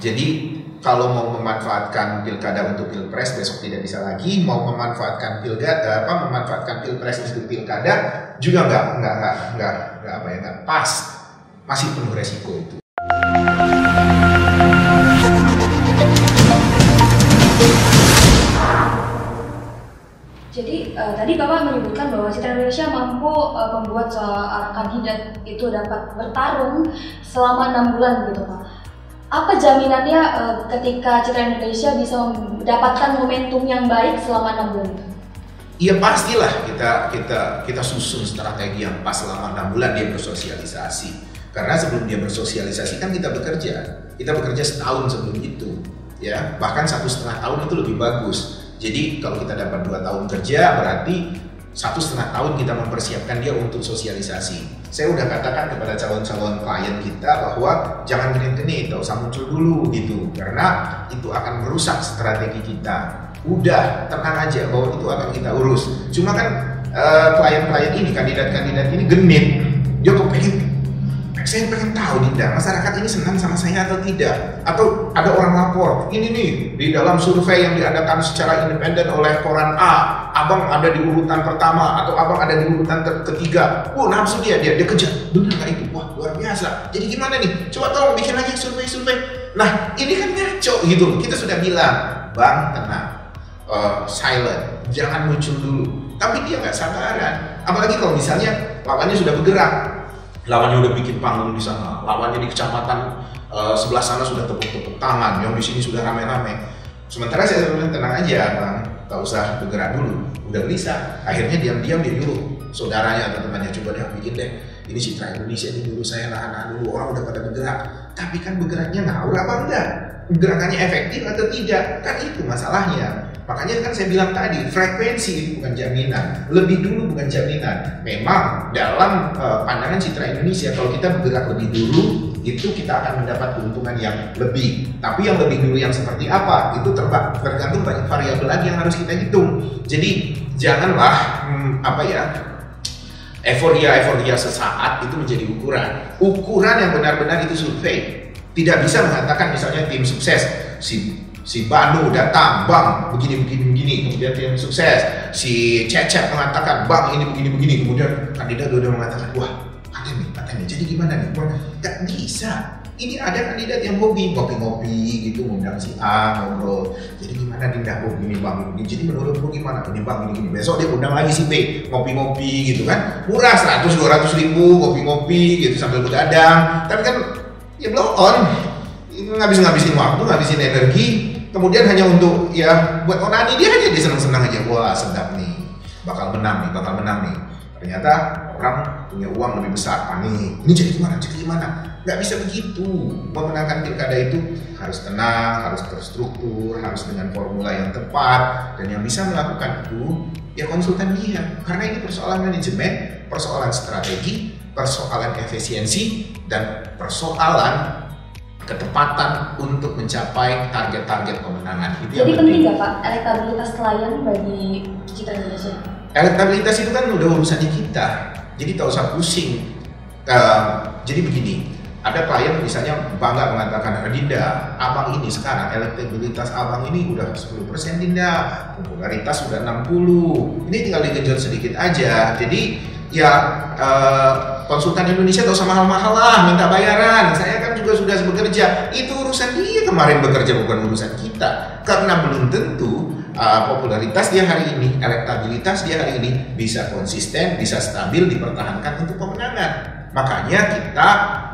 Jadi kalau mau memanfaatkan pilkada untuk pilpres besok tidak bisa lagi, mau memanfaatkan memanfaatkan pilpres untuk pilkada juga nggak pas, masih penuh resiko itu. Jadi tadi Bapak menyebutkan bahwa Citra Indonesia mampu membuat seorang kandidat itu dapat bertarung selama 6 bulan gitu Pak. Apa jaminannya ketika Citra Indonesia bisa mendapatkan momentum yang baik selama 6 bulan itu? Iya pastilah kita susun strategi yang pas selama 6 bulan dia bersosialisasi. Karena sebelum dia bersosialisasi kan kita bekerja setahun sebelum itu, ya bahkan 1,5 tahun itu lebih bagus. Jadi kalau kita dapat 2 tahun kerja berarti 1,5 tahun kita mempersiapkan dia untuk sosialisasi. Saya udah katakan kepada calon-calon klien kita bahwa jangan genit-genit, gak usah muncul dulu gitu, karena itu akan merusak strategi kita. Udah tenang aja bahwa itu akan kita urus. Cuma kan klien-klien ini, kandidat-kandidat ini genit, dia kepengen. Saya pengen tahu Dinda, masyarakat ini senang sama saya atau tidak? Atau ada orang lapor, ini nih di dalam survei yang diadakan secara independen oleh koran A, abang ada di urutan pertama atau abang ada di urutan ketiga. Nafsu dia kejar, bener nggak itu? Wah luar biasa. Jadi gimana nih? Coba tolong bikin lagi survei. Nah ini kan ngaco gitu. Kita sudah bilang, bang tenang, silent, jangan muncul dulu. Tapi dia nggak sabaran. Apalagi kalau misalnya lawannya sudah bergerak. Lawannya udah bikin panggung di sana, lawannya di kecamatan sebelah sana sudah tepuk-tepuk tangan, yang di sini sudah rame-rame. Sementara saya bilang tenang aja bang, tak usah bergerak dulu, udah gelisah. Akhirnya diam-diam dia nyuruh saudaranya atau temannya, coba deh bikin deh, ini Citra Indonesia ini dulu saya nahan dulu, orang udah pada bergerak. Tapi kan bergeraknya ngawur apa enggak? Gerakannya efektif atau tidak? Kan itu masalahnya. Makanya kan saya bilang tadi, frekuensi itu bukan jaminan, lebih dulu bukan jaminan. Memang dalam pandangan Citra Indonesia, kalau kita bergerak lebih dulu, itu kita akan mendapat keuntungan yang lebih. Tapi yang lebih dulu yang seperti apa, itu tergantung banyak variabel lagi yang harus kita hitung. Jadi janganlah euforia sesaat itu menjadi ukuran. Ukuran yang benar-benar itu survei. Tidak bisa mengatakan misalnya tim sukses, si Banu datang, bang begini, kemudian tim sukses, si Cecep mengatakan bang ini begini, kemudian kandidat udah mengatakan wah katanya, jadi gimana nih? Gak bisa. Ini ada kandidat yang hobi ngopi gitu, ngundang si A ngobrol. Jadi gimana Dinda begini bang, jadi menurut lu gimana? Ini bang ini, besok dia undang lagi si B ngopi gitu kan, murah 100-200 ribu ngopi gitu sambil begadang. Tapi kan ya blow on, ngabisin waktu, ngabisin energi. Kemudian hanya untuk ya buat onani dia aja, dia senang-senang aja, wah sedap nih, bakal menang nih. Ternyata orang punya uang lebih besar, panik. Ini jadi gimana? Nggak bisa begitu. Memenangkan pilkada itu harus tenang, harus terstruktur, harus dengan formula yang tepat, dan yang bisa melakukan itu ya konsultan dia. Karena ini persoalan manajemen, persoalan strategi, persoalan efisiensi, dan persoalan ketepatan untuk mencapai target-target kemenangan. Itu jadi penting nggak Pak elektabilitas klien bagi Citra Indonesia? Elektabilitas itu kan udah urusannya kita, jadi tak usah pusing. Jadi begini, ada klien misalnya bangga mengatakan, Dinda, abang ini sekarang elektabilitas abang ini udah 10% Dinda, popularitas udah 60, ini tinggal digenjot sedikit aja. Jadi ya konsultan Indonesia tak usah mahal-mahal lah, minta bayaran. Saya kan juga sudah bekerja. Itu urusan dia kemarin bekerja, bukan urusan kita. Karena belum tentu popularitas dia hari ini, elektabilitas dia hari ini bisa konsisten, bisa stabil dipertahankan untuk pemenangan. Makanya kita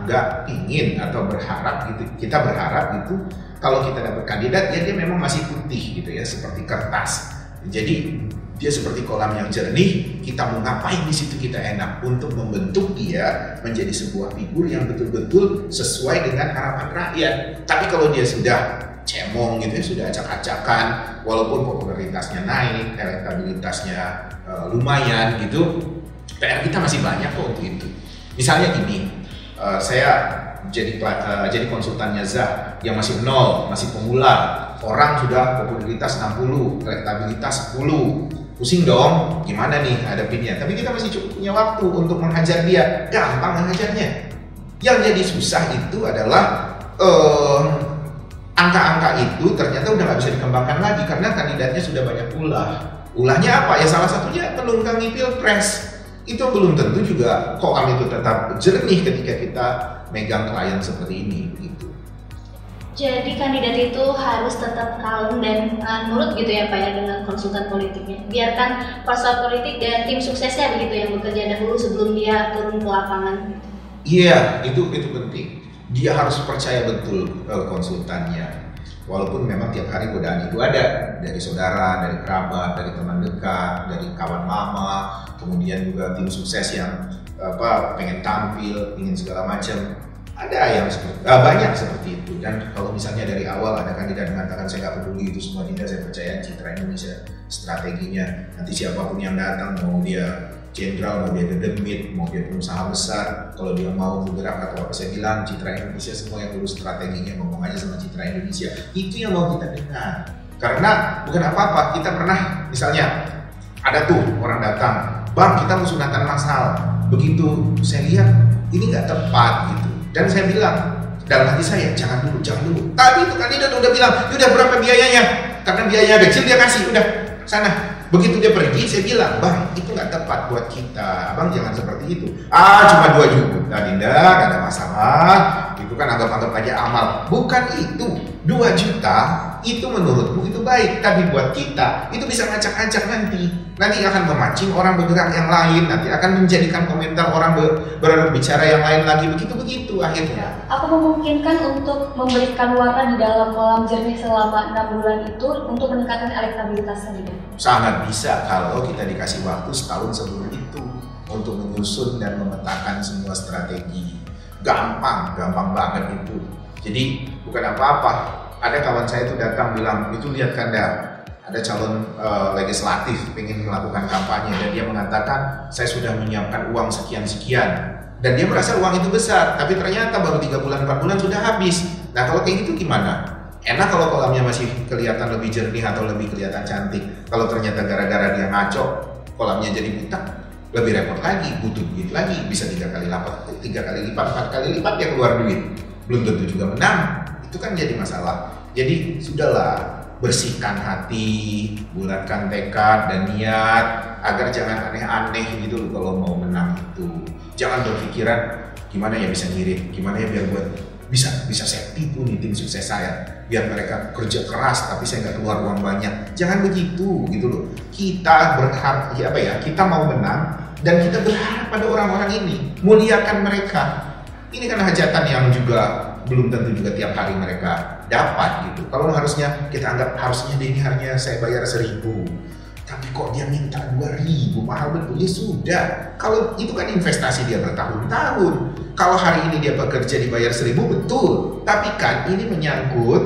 nggak ingin atau berharap gitu. Kita berharap itu kalau kita dapat kandidat ya dia memang masih putih gitu ya, seperti kertas. Jadi dia seperti kolam yang jernih, kita mau ngapain di situ kita enak untuk membentuk dia menjadi sebuah figur yang betul-betul sesuai dengan harapan rakyat. Tapi kalau dia sudah cemong gitu ya, sudah acak-acakan, walaupun popularitasnya naik, elektabilitasnya lumayan gitu, PR kita masih banyak kok untuk itu. Misalnya gini, saya jadi konsultannya Zah yang masih nol, masih pemula. Orang sudah popularitas 60, elektabilitas 10. Pusing dong, gimana nih hadapinnya? Tapi kita masih cukup punya waktu untuk menghajar dia. Gampang menghajarnya. Yang jadi susah itu adalah itu ternyata udah nggak bisa dikembangkan lagi karena kandidatnya sudah banyak ulah. Ulahnya apa? Ya salah satunya menunggangi pilpres. Itu belum tentu juga kok kami itu tetap jernih ketika kita megang klien seperti ini gitu. Jadi kandidat itu harus tetap kalem dan nurut gitu ya Pak ya dengan konsultan politiknya. Biarkan konsultan politik dan tim suksesnya begitu yang bekerja dahulu sebelum dia turun ke lapangan. Iya, itu penting. Dia harus percaya betul konsultannya. Walaupun memang tiap hari godaan itu ada dari saudara, dari kerabat, dari teman dekat, dari kawan lama, kemudian juga tim sukses yang pengen tampil, ingin segala macam. Ada yang banyak seperti itu. Dan kalau misalnya dari awal ada kandidat mengatakan saya nggak peduli itu semua, tidak, saya percaya Citra Indonesia strateginya. Nanti siapapun yang datang, mau dia jenderal, mau dia dedemit, mau dia pengusaha besar, kalau dia mau bergerak atau apa, saya bilang Citra Indonesia semua yang dulu strateginya, ngomong aja sama Citra Indonesia. Itu yang mau kita dengar. Karena bukan apa-apa, kita pernah misalnya ada tuh orang datang, bang kita mau sunatan massal. Begitu saya lihat ini nggak tepat gitu. Dan saya bilang dalam hati saya jangan dulu. Tapi itu kandidat udah bilang, udah berapa biayanya? Karena biayanya kecil dia kasih, udah sana. Begitu dia pergi, saya bilang, bang itu nggak tepat buat kita, abang jangan seperti itu. Cuma 2 juta, Dinda, nggak ada masalah. Itu kan anggap-anggap aja amal. Bukan itu, 2 juta itu menurutmu itu baik, tapi buat kita itu bisa ngacak-ngacak nanti akan memancing orang bergerak yang lain, nanti akan menjadikan komentar orang berbicara yang lain lagi, begitu akhirnya. Apa memungkinkan untuk memberikan warna di dalam kolam jernih selama 6 bulan itu untuk meningkatkan elektabilitas kandidat? Sangat bisa kalau kita dikasih waktu setahun sebelum itu untuk menyusun dan memetakan semua strategi. Gampang banget itu. Jadi bukan apa-apa. Ada kawan saya itu datang bilang, itu lihat Kanda, ada calon legislatif ingin melakukan kampanye dan dia mengatakan saya sudah menyiapkan uang sekian dan dia merasa uang itu besar, tapi ternyata baru 3 bulan 4 bulan sudah habis. Nah kalau kayak gitu gimana? Enak kalau kolamnya masih kelihatan lebih jernih atau lebih kelihatan cantik. Kalau ternyata gara-gara dia ngaco kolamnya jadi buta, lebih repot lagi, butuh duit lagi, bisa 3 kali lipat, 4 kali lipat dia keluar duit, belum tentu juga menang. Itu kan jadi masalah. Jadi sudahlah, bersihkan hati, bulatkan tekad dan niat agar jangan aneh-aneh gitu kalau mau menang itu. Jangan berpikiran gimana ya bisa ngirit, gimana ya biar buat bisa saya tipu nih tim sukses saya, biar mereka kerja keras tapi saya nggak keluar uang banyak. Jangan begitu gitu loh. Kita berharap kita mau menang dan kita berharap pada orang-orang ini, muliakan mereka. Ini kan hajatan yang juga belum tentu juga tiap hari mereka dapat gitu. Kalau harusnya kita anggap harusnya ini harinya saya bayar 1.000, tapi kok dia minta 2.000, mahal betul. Ya sudah, kalau itu kan investasi dia bertahun-tahun. Kalau hari ini dia bekerja dibayar 1.000 betul, tapi kan ini menyangkut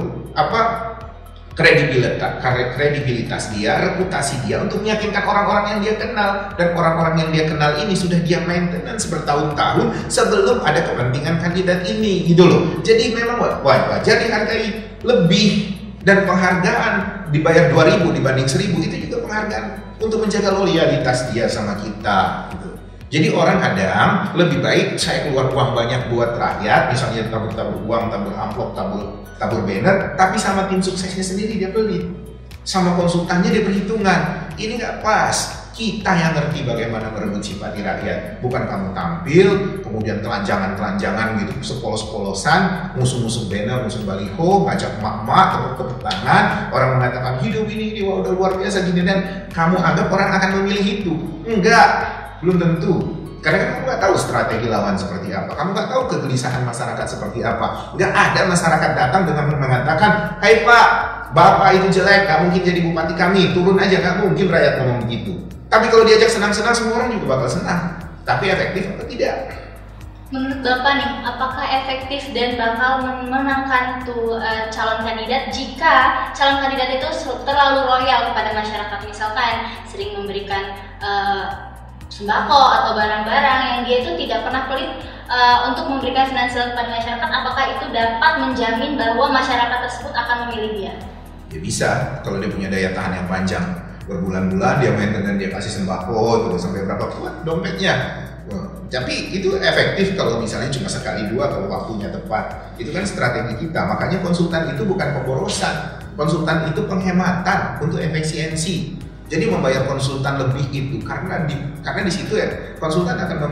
kredibilitas dia, reputasi dia untuk meyakinkan orang-orang yang dia kenal, dan orang-orang yang dia kenal ini sudah dia maintenance bertahun-tahun sebelum ada kepentingan kandidat ini gitu loh. Jadi memang wajar dihargai lebih, dan penghargaan dibayar 2.000 dibanding 1.000 itu juga penghargaan untuk menjaga loyalitas dia sama kita gitu. Jadi orang kadang lebih baik saya keluar uang banyak buat rakyat, misalnya tabur uang, tabur amplop, tabur banner, tapi sama tim suksesnya sendiri dia pelit, sama konsultannya dia perhitungan. Ini nggak pas. Kita yang ngerti bagaimana merebut simpati rakyat, bukan kamu tampil kemudian telanjangan gitu, sepolos-polosan, musuh-musuh banner, musuh baliho, ngajak emak-emak, tepuk tangan, orang mengatakan hidup ini wah udah luar biasa gini, dan kamu anggap orang akan memilih itu. Enggak, belum tentu. Karena kamu nggak tahu strategi lawan seperti apa, kamu nggak tahu kegelisahan masyarakat seperti apa. Nggak ada masyarakat datang dengan mengatakan, hai Pak, Bapak itu jelek, nggak mungkin jadi bupati kami, turun aja, nggak mungkin rakyat ngomong begitu. Tapi kalau diajak senang-senang, semua orang juga bakal senang. Tapi efektif atau tidak? Menurut Bapak nih, apakah efektif dan bakal memenangkan calon kandidat jika calon kandidat itu terlalu loyal kepada masyarakat, misalkan sering memberikan sembako atau barang-barang yang dia itu tidak pernah pelit untuk memberikan finansial kepada masyarakat? Apakah itu dapat menjamin bahwa masyarakat tersebut akan memilih dia? Ya bisa, kalau dia punya daya tahan yang panjang. Berbulan-bulan dia main dengan dia kasih sembako terus sampai berapa kuat dompetnya. Tapi itu efektif kalau misalnya cuma sekali dua kalau waktunya tepat. Itu kan strategi kita. Makanya konsultan itu bukan pemborosan. Konsultan itu penghematan untuk efisiensi. Jadi membayar konsultan lebih itu karena di situ ya konsultan akan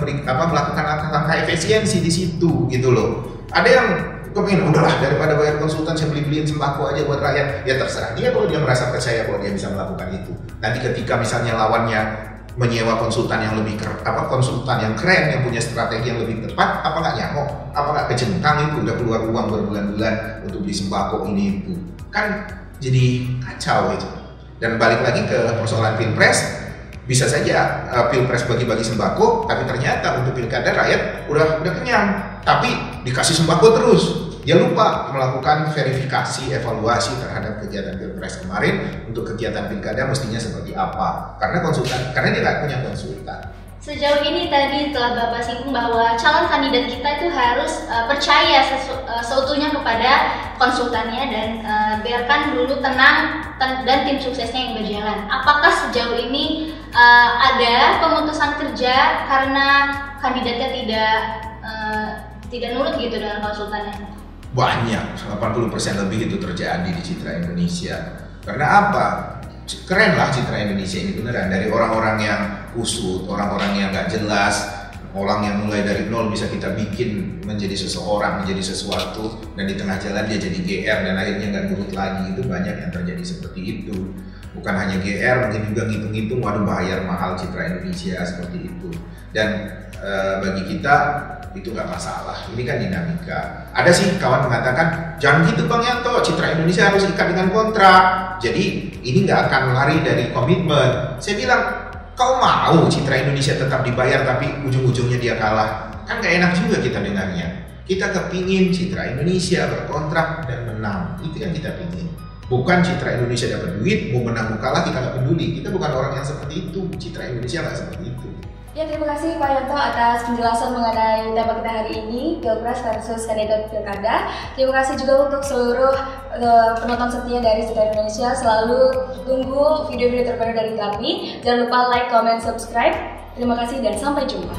melakukan langkah efisiensi di situ gitu loh. Ada yang kepengen udahlah daripada bayar konsultan saya beliin sembako aja buat rakyat. Ya terserah dia kalau dia merasa percaya bahwa dia bisa melakukan itu. Nanti ketika misalnya lawannya menyewa konsultan yang lebih konsultan yang keren yang punya strategi yang lebih tepat, apa nggak nyamuk, apa nggak kejengkang itu udah keluar uang berbulan-bulan untuk beli sembako ini itu kan jadi kacau itu. Dan balik lagi ke persoalan pilpres, bisa saja pilpres bagi-bagi sembako, tapi ternyata untuk pilkada rakyat udah kenyang, tapi dikasih sembako terus. Dia lupa melakukan verifikasi, evaluasi terhadap kegiatan pilpres kemarin untuk kegiatan pilkada mestinya seperti apa. Karena dia nggak punya konsultan. Sejauh ini tadi telah Bapak singgung bahwa calon kandidat kita itu harus percaya seutuhnya kepada konsultannya dan biarkan dulu tenang dan tim suksesnya yang berjalan. Apakah sejauh ini ada pemutusan kerja karena kandidatnya tidak nurut gitu dengan konsultannya? Banyak, 80% lebih itu terjadi di Citra Indonesia. Karena apa? Keren lah Citra Indonesia ini beneran. Dari orang-orang yang kusut, orang-orang yang gak jelas, orang yang mulai dari nol bisa kita bikin menjadi seseorang, menjadi sesuatu, dan di tengah jalan dia jadi GR dan akhirnya gak nurut lagi. Itu banyak yang terjadi seperti itu. Bukan hanya GR, mungkin juga ngitung-ngitung, waduh bayar mahal Citra Indonesia seperti itu. Dan bagi kita itu nggak masalah, ini kan dinamika. Ada sih kawan mengatakan jangan gitu Bang Yanto, Citra Indonesia harus ikat dengan kontrak, jadi ini nggak akan lari dari komitmen. Saya bilang kau mau Citra Indonesia tetap dibayar tapi ujung-ujungnya dia kalah, kan nggak enak juga kita dengarnya. Kita kepingin Citra Indonesia berkontrak dan menang, itu yang kita pingin. Bukan Citra Indonesia dapat duit, mau menang mau kalah kita nggak peduli. Kita bukan orang yang seperti itu, Citra Indonesia nggak seperti itu. Ya, terima kasih Pak Yanto atas penjelasan mengenai tema kita hari ini, Pilpres versus kandidat Pilkada. Terima kasih juga untuk seluruh penonton setia dari Citra Indonesia. Selalu tunggu video-video terbaru dari kami. Jangan lupa like, comment, subscribe. Terima kasih dan sampai jumpa.